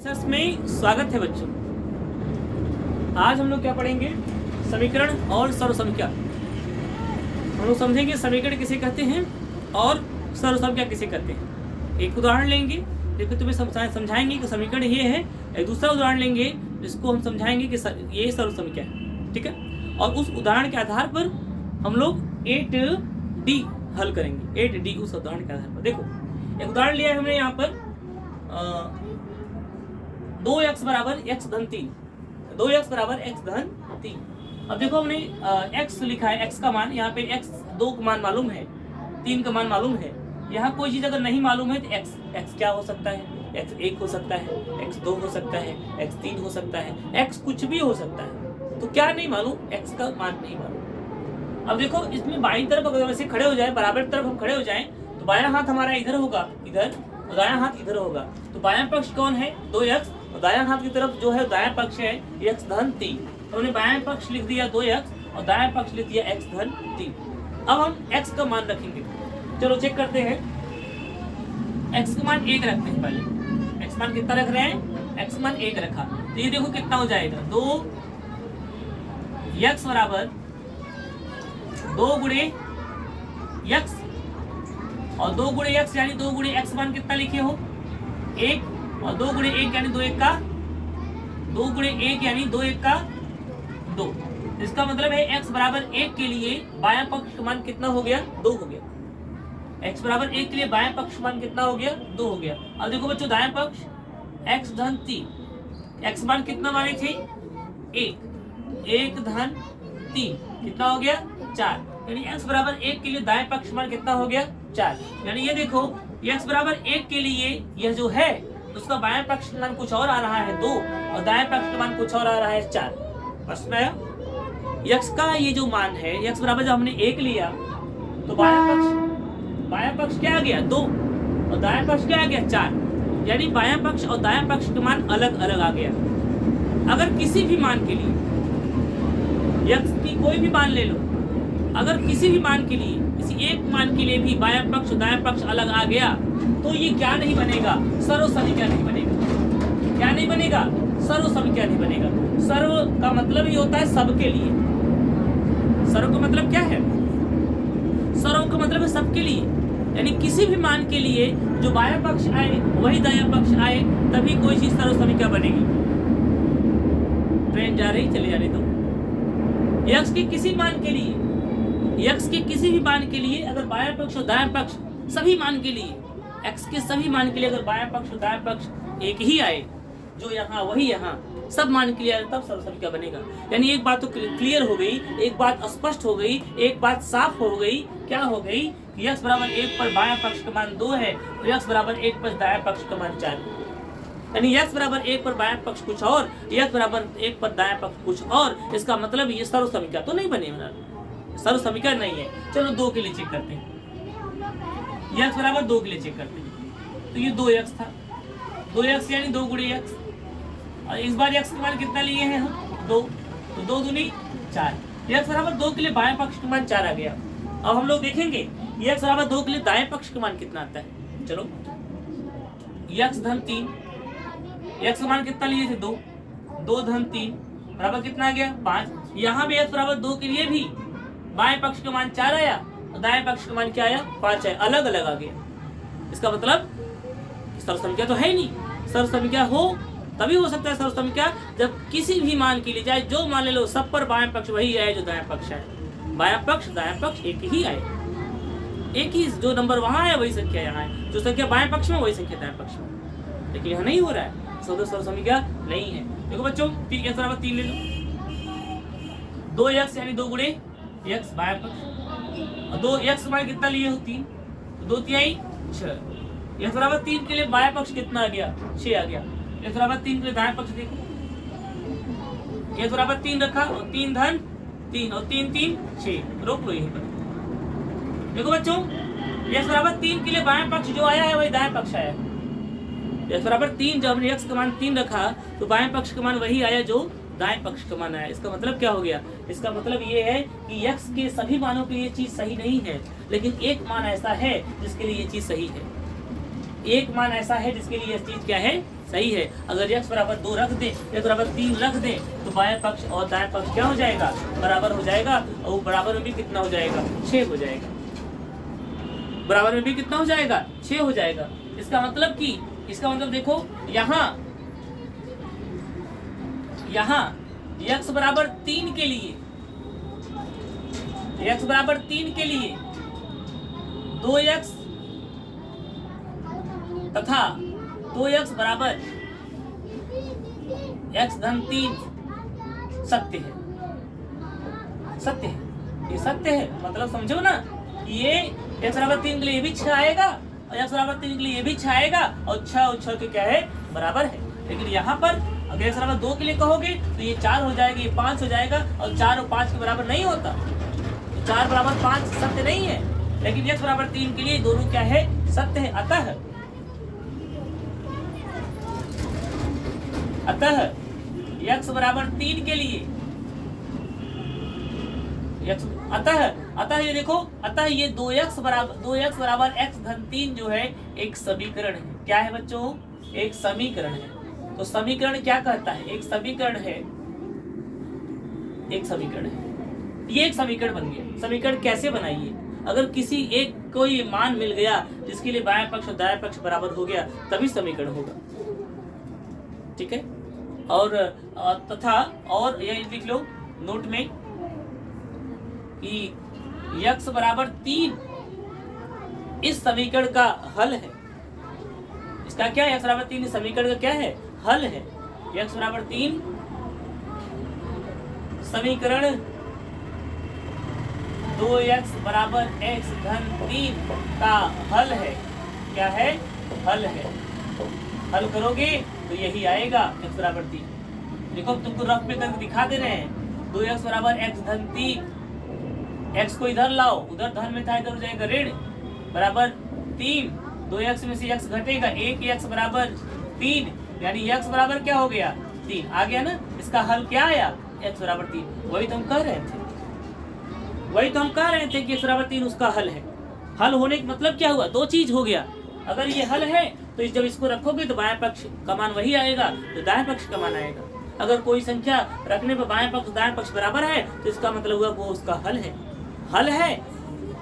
Class में स्वागत है बच्चों। आज हम लोग क्या पढ़ेंगे? समीकरण और सर्वसंख्या। हम लोग समझेंगे समीकरण किसे कहते हैं और सर्वसंख्या किसे कहते हैं। एक उदाहरण लेंगे जिसको तुम्हें समझाएंगे कि समीकरण ये है। एक दूसरा उदाहरण लेंगे जिसको हम समझाएंगे कि ये सर्वसंख्या है। ठीक है, और उस उदाहरण के आधार पर हम लोग 8D हल करेंगे। 8D उस उदाहरण के आधार पर। देखो, एक उदाहरण लिया है हमने यहाँ पर 2x बराबर x धन 3। 2x बराबर x धन 3। अब देखो हमने x लिखा है, x का मान, यहाँ पे x 2 का मान मालूम है, 3 का मान मालूम है। यहाँ कोई चीज अगर नहीं मालूम है तो x क्या हो सकता है? x 1 हो सकता है, x 2 हो सकता है, x 3 हो सकता है, x कुछ भी हो सकता है। तो क्या नहीं मालूम? x का मान नहीं मालूम। अब देखो इसमें बाईं तरफ अगर वैसे खड़े हो जाए, बराबर तरफ हम खड़े हो जाएं तो बायां हाथ हमारा इधर होगा, इधर, और दायां हाथ इधर होगा। तो बायां पक्ष कौन है? 2x, और दायां हाथ की तरफ जो है दायां पक्ष है x धन 3। तो हमने बायां पक्ष लिख दिया 2x और दायां पक्ष लिख दिया x धन 3। अब हम x का मान रखेंगे। चलो चेक करते हैं। x का मान 1 रखते हैं पहले। x मान कितना रख रहे हैं? x मान 1 रखा। तो ये देखो कितना हो जाएगा, 2x बराबर 2 गुणे x, और 2 गुणे x यानी 2 गुणे x मान कितना लिखे हो? 1, और 2 गुणे 1 यानी 2 1 का 2 गुणे 1 यानी 2 1 का 2। इसका मतलब है x बराबर 1 के लिए बायां पक्ष का मान कितना हो गया? 2 हो गया। x बराबर 1 के लिए बायां पक्ष मान कितना हो गया? 2 हो गया। अब देखो बच्चों, दायां पक्ष x धन 3, x मान कितना माने थे? 1 धन 3 कितना हो गया? 4। यानी x बराबर 1 के लिए दाएं पक्ष मान कितना हो गया? 4। यानी ये देखो, x बराबर 1 के लिए यह जो है उसका बाएं पक्ष का मान कुछ और आ रहा है 2, और दाएं पक्ष का मान कुछ और आ रहा है 4। प्रश्न आया? x का ये जो मान है, x बराबर जब हमने 1 लिया तो बायां पक्ष क्या आ गया? 2, और दायां पक्ष क्या आ गया? 4। यानी बायां पक्ष और दायां पक्ष का मान अलग अलग आ गया। अगर किसी भी मान के लिए x की कोई भी मान ले लो, अगर किसी भी मान के लिए, किसी एक मान के लिए भी बायां पक्ष दायां पक्ष अलग आ गया तो ये क्या नहीं बनेगा? सर्वसंख्या नहीं बनेगा। क्या नहीं बनेगा? सर्वसंख्या नहीं बनेगा। सर्व का मतलब ही होता है सबके लिए। सर्व का मतलब क्या है? सर्व का मतलब है सबके लिए, यानी किसी भी मान के लिए जो बायां पक्ष आए वही दायां पक्ष आए, तभी कोई चीज सर्वसंख्या बनेगी। ट्रेन जा रही, चले जा रही। तो x के किसी मान के लिए, x के किसी भी मान के लिए अगर बायां पक्ष और दायां पक्ष सभी मान के लिए, x के सभी मान के लिए अगर बायां पक्ष और दायां पक्ष एक ही आए, जो यहाँ वही यहाँ, सब मान के लिए आए, तब सर्वसंख्या बनेगा। यानी एक बात तो क्लियर हो गई, एक बात स्पष्ट हो गई, एक बात साफ हो गई। क्या हो गई? कि x बराबर 1 पर बायां पक्ष का मान 2 है, तो x बराबर 1 पर दायां पक्ष का मान 4 है। यानी x बराबर 1 पर बायां पक्ष कुछ और, x बराबर 1 पर दायां पक्ष कुछ और। इसका मतलब ये सर्वसंख्या तो नहीं बनेगा, सर्वसंख्या नहीं है। चलो 2 के लिए चेक करते हैं। x बराबर 2 के लिए चेक करते हैं। तो ये 2x था, 2x यानी 2 गुणे x, और इस बार x का मान कितना लिए हैं हम? 2। तो 2 दूनी 4। x बराबर 2 के लिए बाएं पक्ष का मान 4 आ गया। अब हम लोग देखेंगे x बराबर 2 के लिए दाएं पक्ष का मान कितना आता है। चलो, x धन 3, x का मान कितना लिए थे? 2 धन 3 बराबर कितना आ गया? 5। यहाँ भी x बराबर 2 के लिए भी बाएं पक्ष का मान 4 आया और दाएं पक्ष का मान क्या आया? 5 आया। अलग अलग आ गया। इसका मतलब सर्वसंख्या तो है ही नहीं। सर्वसंख्या हो तभी हो सकता है सर्वसंख्या जब किसी भी मान के लिए, चाहे जो मान ले लो, सब पर बाएं पक्ष वही आए जो दाएं पक्ष है। बायां पक्ष दायां पक्ष एक ही आए, एक ही, जो नंबर वहां है वही संख्या यहाँ है, जो संख्या बाएं पक्ष में वही संख्या दाएं पक्ष में। लेकिन यहाँ नहीं हो रहा है, सर्वसंख्या नहीं है। देखो बच्चों, x बराबर 3 ले लो, 2x यानी 2 गुणे x बायां पक्ष, और 2x मान कितना लिए हो? 3। तो 2 तिहाई 6। x बराबर 3 के लिए बायां पक्ष कितना आ गया? 6 आ गया। x बराबर 3 के लिए दायां पक्ष देखो, x बराबर 3 रखा, और 3 धन 3, और 3 3 6। रोक लो यहीं पर। देखो बच्चों, x बराबर 3 के लिए बायां पक्ष जो आया है वही दायां पक्ष आया। x बराबर 3, जब हमने x का मान 3 रखा तो बाएं पक्ष का मान वही आया जो दाएं पक्ष का मान आया। इसका मतलब क्या हो गया? इसका मतलब ये है कि x के सभी मानों के लिए चीज सही नहीं है, लेकिन एक मान ऐसा है जिसके लिए ये चीज सही है। एक मान ऐसा है जिसके लिए यह चीज क्या है? सही है। अगर x बराबर 2 रख दें, x बराबर 3 रख दें, तो बाएं पक्ष और दाएं पक्ष क्या हो जाएगा, बराबर हो जाएगा। और वो बराबर में भी कितना हो जाएगा, 6 हो जाएगा। बराबर में भी कितना हो जाएगा, 6 हो जाएगा। इसका मतलब देखो यहाँ x बराबर 3 के लिए, x बराबर 3 के लिए 2x तथा 2x बराबर x धन 3 सत्य है। सत्य है, ये सत्य है। मतलब समझो ना, ये x बराबर 3 के लिए ये भी 6 आएगा और x बराबर 3 के लिए ये भी 6 आएगा और 6 और 6 के क्या है, बराबर है। लेकिन यहाँ पर अगर x बराबर 2 के लिए कहोगे तो ये 4 हो जाएगा, ये 5 हो जाएगा और 4 और 5 के बराबर नहीं होता। तो 4 बराबर 5 सत्य नहीं है, लेकिन x बराबर 3 के लिए दोनों क्या है, सत्य है। अतः x बराबर 3 के लिए अतः ये देखो, अतः ये 2x बराबर x धन 3 जो है एक समीकरण है। क्या है बच्चों, एक समीकरण है। तो समीकरण क्या कहता है, एक समीकरण है। ये एक समीकरण बन गया। समीकरण कैसे बनाइए, अगर किसी एक कोई मान मिल गया जिसके लिए बाएं पक्ष और दाएं पक्ष बराबर हो गया, तभी समीकरण होगा। ठीक है। और तथा और ये लिख लो नोट में कि x बराबर 3 इस समीकरण का हल है। इसका क्या है, x बराबर 3 इस समीकरण का क्या है, हल है। x बराबर 3 समीकरण 2x बराबर x धन 3 का हल है। क्या है, हल है। हल करोगे तो यही आएगा, x बराबर 3। देखो तुमको रफ में करके दिखा दे रहे हैं। 2x बराबर x धन 3, x को इधर लाओ, उधर धन में था, इधर हो जाएगा ऋण, बराबर 3। 2x में से x घटेगा, 1x बराबर 3, यानी x बराबर क्या हो गया, 3 आ गया ना। इसका हल क्या आया, x बराबर 3। वही तो हम कह रहे थे कि x बराबर 3 उसका हल है। हल होने का मतलब क्या हुआ, दो चीज हो गया। अगर ये हल है तो जब इसको रखोगे तो बाएं पक्ष का मान वही आएगा तो दाएं पक्ष का मान आएगा। अगर कोई संख्या रखने पर बाएं पक्ष दाएं पक्ष बराबर है तो इसका मतलब हुआ वो उसका हल है। हल है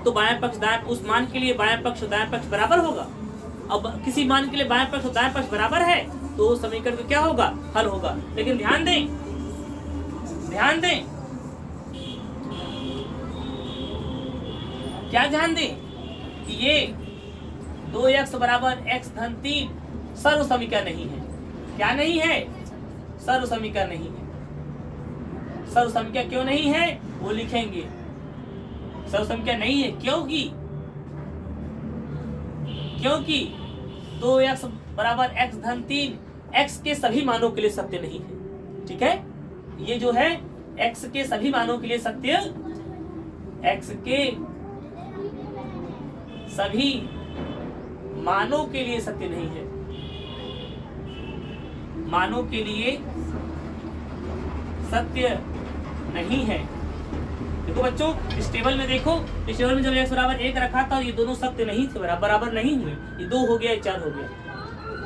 तो बाएं पक्ष दाएं, उस मान के लिए बाएं पक्ष और दाएं पक्ष बराबर होगा। अब किसी मान के लिए बाएं पक्ष और दाएं पक्ष बराबर है तो समीकरण का क्या होगा, हल होगा। लेकिन ध्यान दें क्या, ध्यान दें कि ये 2x बराबर x धन 3 सर्व समीकरण नहीं है। क्या नहीं है, सर्व समीकरण नहीं है। सर्व समीकरण क्यों नहीं है वो लिखेंगे। सर्व समीकरण नहीं है क्योंकि 2x बराबर x धन 3 x के सभी मानों के लिए सत्य नहीं है। ठीक है, ये जो है x के सभी मानों के लिए सत्य, x के सभी मानों के लिए सत्य नहीं है। मानों के लिए सत्य नहीं है। देखो बच्चों, इस टेबल में देखो, इस टेबल में जब x बराबर 1 रखा था ये दोनों सत्य नहीं थे, बराबर नहीं हुए। ये 2 हो गया, ये 4 हो गया।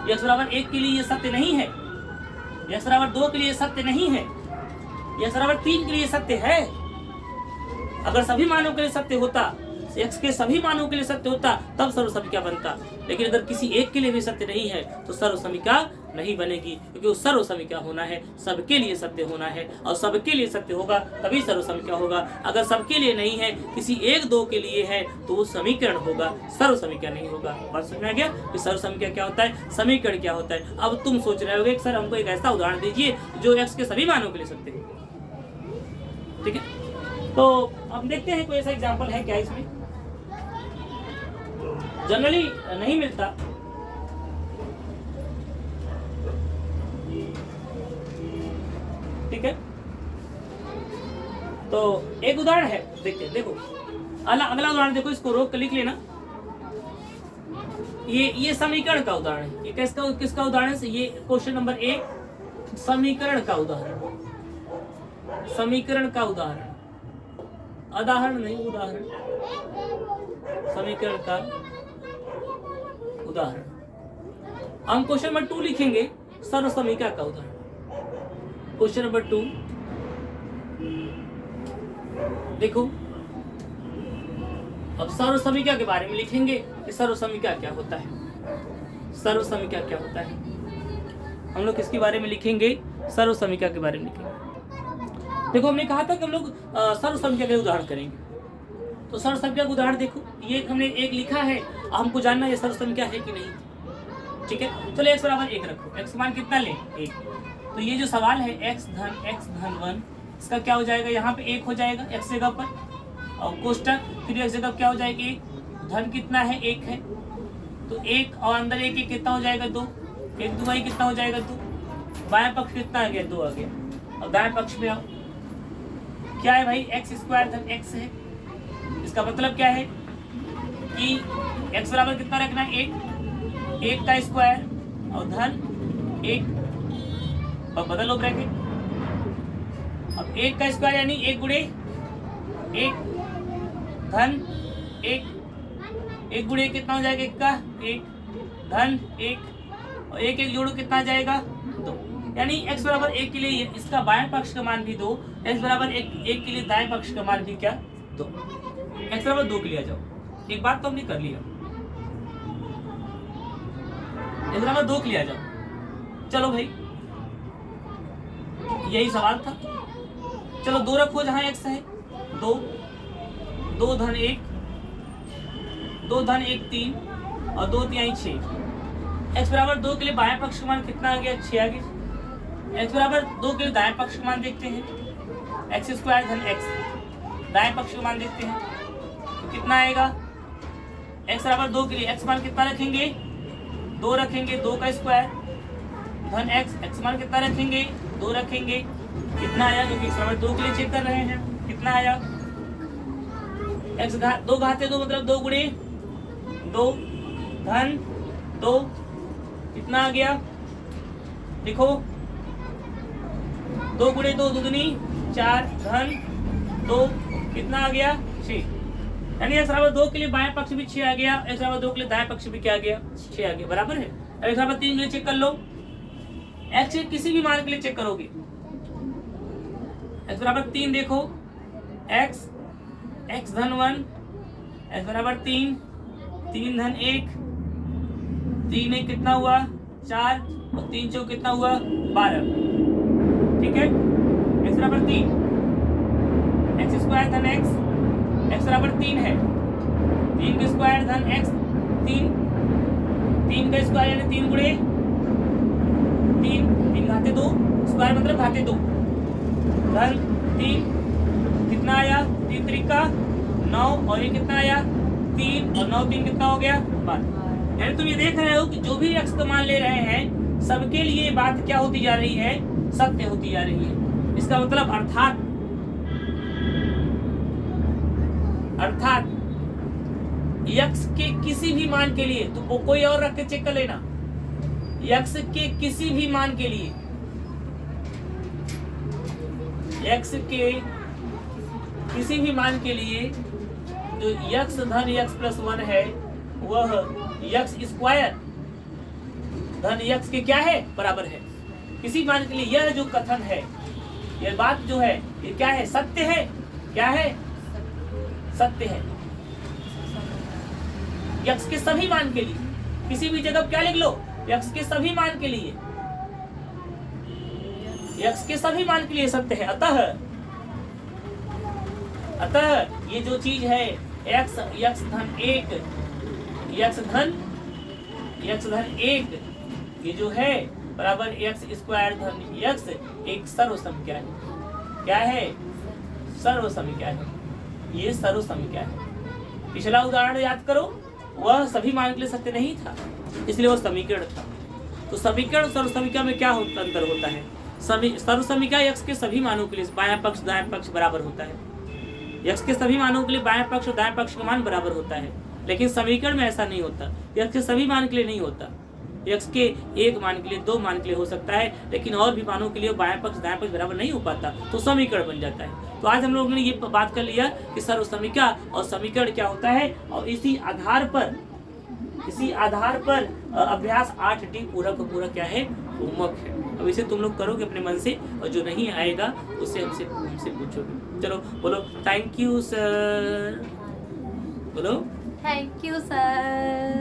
x बराबर 1 के लिए ये सत्य नहीं है, x बराबर 2 के लिए सत्य नहीं है, x बराबर 3 के लिए सत्य है। अगर सभी मानों के लिए सत्य होता, x के सभी मानों के लिए सत्य होता तब सर्वसमीका बनता। लेकिन अगर किसी एक के लिए भी सत्य नहीं है तो सर्वसमीका नहीं बनेगी, क्योंकि वो सर्वसमीका होना है, सबके लिए सत्य होना है, और सबके लिए सत्य होगा तभी सर्वसमीका होगा। अगर सबके लिए नहीं है, किसी एक दो के लिए है तो वो समीकरण होगा, सर्वसमीका नहीं होगा। बात समझ में आ गया कि सर्वसमीका क्या होता है, समीकरण क्या होता है। अब तुम सोच रहे होगे सर हमको एक ऐसा उदाहरण दीजिए जो x के सभी मानों के लिए सत्य है। ठीक है, तो अब देखते हैं कोई ऐसा एग्जाम्पल है क्या इसमें। जनरली नहीं मिलता। ठीक है, तो एक उदाहरण है, देखते हैं। देखो अगला उदाहरण देखो, इसको रोक कर लिख लेना। ये समीकरण का उदाहरण है। ये किसका उदाहरण है, ये क्वेश्चन नंबर 1 समीकरण का उदाहरण, समीकरण का उदाहरण, उदाहरण नहीं, उदाहरण, समीकरण का उदाहरण। हम क्वेश्चन नंबर 2 लिखेंगे। सर्वसमीका का उदाहरण। क्वेश्चन नंबर 2 देखो, अब सर्वसमीका के बारे में लिखेंगे कि सर्वसमीका क्या होता है। सर्वसमीका क्या होता है, हम लोग किसके बारे में लिखेंगे? सर्वसमीका के बारे में लिखेंगे। देखो, हमने कहा था कि हम लोग सर्वसमीका के उदाहरण करेंगे। तो सर्वसमीका का उदाहरण देखो, ये हमने एक लिखा है, हमको जानना है सर्वसमीका है कि नहीं। ठीक है, चलो x बराबर 1 रखो। x मान कितना लें? 1। तो ये जो सवाल है x धन 1, इसका क्या हो जाएगा? यहाँ पे 1 हो जाएगा x जगह पर, और कोष्टक फिर x जगह क्या हो जाएगी? 1। धन कितना है? 1 है, तो 1 और अंदर 1 कितना हो जाएगा? 2। 1 2 कितना हो जाएगा? 2। बाएं पक्ष कितना आ गया? 2 आ गया। और दाएं पक्ष में आओ, क्या है भाई? x स्क्वायर धन x है। इसका मतलब क्या है कि x बराबर कितना रखना है? 1 का स्क्वायर और धन 1, और बदलो ब्रैकेट। अब 1 का स्क्वायर यानी 1 गुणे 1 धन 1 गुणे कितना हो जाएगा? 1 का 1 धन 1, और 1 जोड़ो कितना आ जाएगा? 2। यानी x बराबर 1 के लिए इसका बाएं पक्ष का मान भी 2, x बराबर 1 के लिए दाएं पक्ष का मान भी क्या? 2। x बराबर 2 के लिए आ जाओ। एक बात तो हमने कर लिया, x बराबर 2 के लिए आ जाओ। चलो भाई, यही सवाल था। चलो 2 रखो जहां x है। 2 धन 1 3 और 2 3 6। x बराबर 2 के लिए बाएं पक्ष का मान कितना आ गया? 6 आ गया। x बराबर 2 के लिए दाएं पक्ष का मान देखते हैं, x स्क्वायर धन x। दाएं पक्ष का मान देखते हैं तो कितना आएगा? x बराबर 2 के लिए x मान कितना रखेंगे? 2 रखेंगे, 2 का स्क्वायर धन x मान कितना रखेंगे? 2 रखेंगे। कितना आया? क्योंकि x बराबर 2 के लिए चेक कर रहे हैं। कितना आया? x 2 घाते 2 मतलब 2 गुणे 2 धन 2, कितना आ गया? देखो, 2 गुणे 2 दुगनी 4 धन 2, कितना आ गया? 6। यानी x बराबर 2 के लिए बाएं पक्ष भी 6 आ गया, x बराबर 2 के लिए दाएं पक्ष भी क्या आ गया? 6 आ गया। बराबर है। अब x बराबर 3 के लिए चेक कर लो। x के किसी भी मान के लिए चेक करोगे, x बराबर 3 देखो, x धन 1, x बराबर 3 धन 1, 3 1 कितना हुआ? 4, और 3 चौक कितना हुआ? 12। ठीक है, x बराबर 3, x स्क्वायर धन x बराबर 3 है, 3 का स्क्वायर धन x 3 का स्क्वायर यानी 3 गुणे 3 घाते 2, स्क्वायर मतलब घाते 2 धन 3, कितना आया? 3 त्रिका 9, और ये कितना आया? 3 और 9 3 कितना हो गया? 12। यानी तुम ये देख रहे हो कि जो भी x का मान ले रहे हैं सबके लिए बात क्या होती जा रही है? सत्य होती जा रही है। इसका मतलब अर्थात x के किसी भी मान के लिए, तो कोई और रख के चेक कर लेना, x के किसी भी मान के लिए, x के किसी भी मान के लिए जो x धन x प्लस 1 है वह x स्क्वायर धन x के क्या है? बराबर है। किसी मान के लिए यह जो कथन है, यह बात जो है, ये क्या है? सत्य है। क्या है? सत्य है। x के सभी मान के लिए, किसी भी जगह क्या लिख लो? x के सभी मान के लिए, x के सभी मान के लिए सत्य है। अतः ये जो चीज है x धन 1 ये जो है बराबर x स्क्वायर धन x एक सर्वसमीका है। क्या है? सर्वसमीका है। ये सर्वसमीका है। पिछला उदाहरण याद करो, वह सभी मान के लिए सत्य नहीं था, इसलिए वह समीकरण था। तो समीकरण सर्वसमीका में क्या अंतर होता है? सर्वसमीका x के सभी मानों के लिए बायां पक्ष दायां पक्ष बराबर होता है। x के सभी मानों के लिए बायां पक्ष और दायां पक्ष का मान बराबर होता है, लेकिन समीकरण में ऐसा नहीं होता। x के सभी मान के लिए नहीं होता। x के एक मान के लिए, 2 मान के लिए हो सकता है, लेकिन और भी मानों के लिए बायां पक्ष दायां पक्ष बराबर नहीं हो पाता, तो समीकरण बन जाता है। तो आज हम लोगों ने ये बात कर लिया कि सर्वसमीका और समीकरण क्या होता है, और इसी आधार पर अभ्यास 8D पूरा का पूरा क्या है होमवर्क है। अब इसे तुम लोग करोगे अपने मन से, और जो नहीं आएगा उसे हमसे पूछोगे। चलो बोलो थैंक यू सर, बोलो थैंक यू सर।